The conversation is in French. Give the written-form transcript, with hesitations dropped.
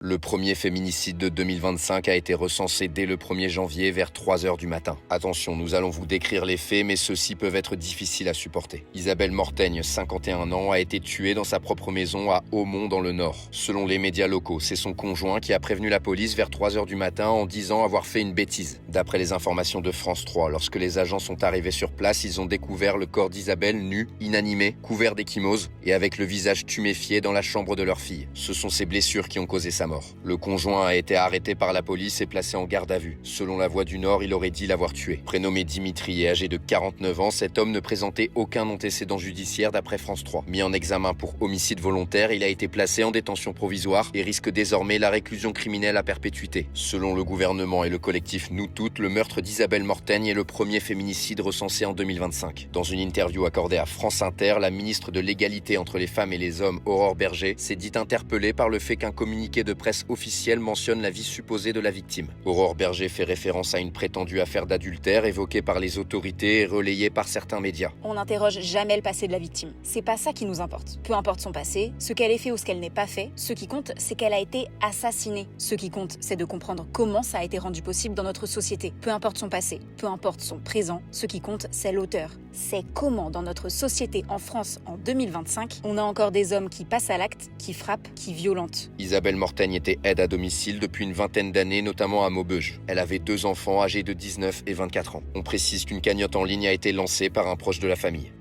Le premier féminicide de 2025 a été recensé dès le 1er janvier vers 3 heures du matin. Attention, nous allons vous décrire les faits, mais ceux-ci peuvent être difficiles à supporter. Isabelle Mortaigne, 51 ans, a été tuée dans sa propre maison à Aumont dans le Nord. Selon les médias locaux, c'est son conjoint qui a prévenu la police vers 3 heures du matin en disant avoir fait une bêtise. D'après les informations de France 3, lorsque les agents sont arrivés sur place, ils ont découvert le corps d'Isabelle nu, inanimé, couvert d'échymose et avec le visage tuméfié dans la chambre de leur fille. Ce sont ces blessures qui ont causé sa mort. Le conjoint a été arrêté par la police et placé en garde à vue. Selon La Voix du Nord, il aurait dit l'avoir tué. Prénommé Dimitri et âgé de 49 ans, cet homme ne présentait aucun antécédent judiciaire d'après France 3. Mis en examen pour homicide volontaire, il a été placé en détention provisoire et risque désormais la réclusion criminelle à perpétuité. Selon le gouvernement et le collectif Nous Toutes, le meurtre d'Isabelle Mortaigne est le premier féminicide recensé en 2025. Dans une interview accordée à France Inter, la ministre de l'Égalité entre les femmes et les hommes, Aurore Bergé, s'est dite interpellée par le fait qu'un communiqué de presse officielle mentionne la vie supposée de la victime. Aurore Bergé fait référence à une prétendue affaire d'adultère évoquée par les autorités et relayée par certains médias. On n'interroge jamais le passé de la victime. C'est pas ça qui nous importe. Peu importe son passé, ce qu'elle ait fait ou ce qu'elle n'ait pas fait, ce qui compte, c'est qu'elle a été assassinée. Ce qui compte, c'est de comprendre comment ça a été rendu possible dans notre société. Peu importe son passé, peu importe son présent, ce qui compte, c'est l'auteur. C'est comment dans notre société en France en 2025, on a encore des hommes qui passent à l'acte, qui frappent, qui violentent. Isabelle Mortaigne était aide à domicile depuis une vingtaine d'années, notamment à Maubeuge. Elle avait 2 enfants âgés de 19 et 24 ans. On précise qu'une cagnotte en ligne a été lancée par un proche de la famille.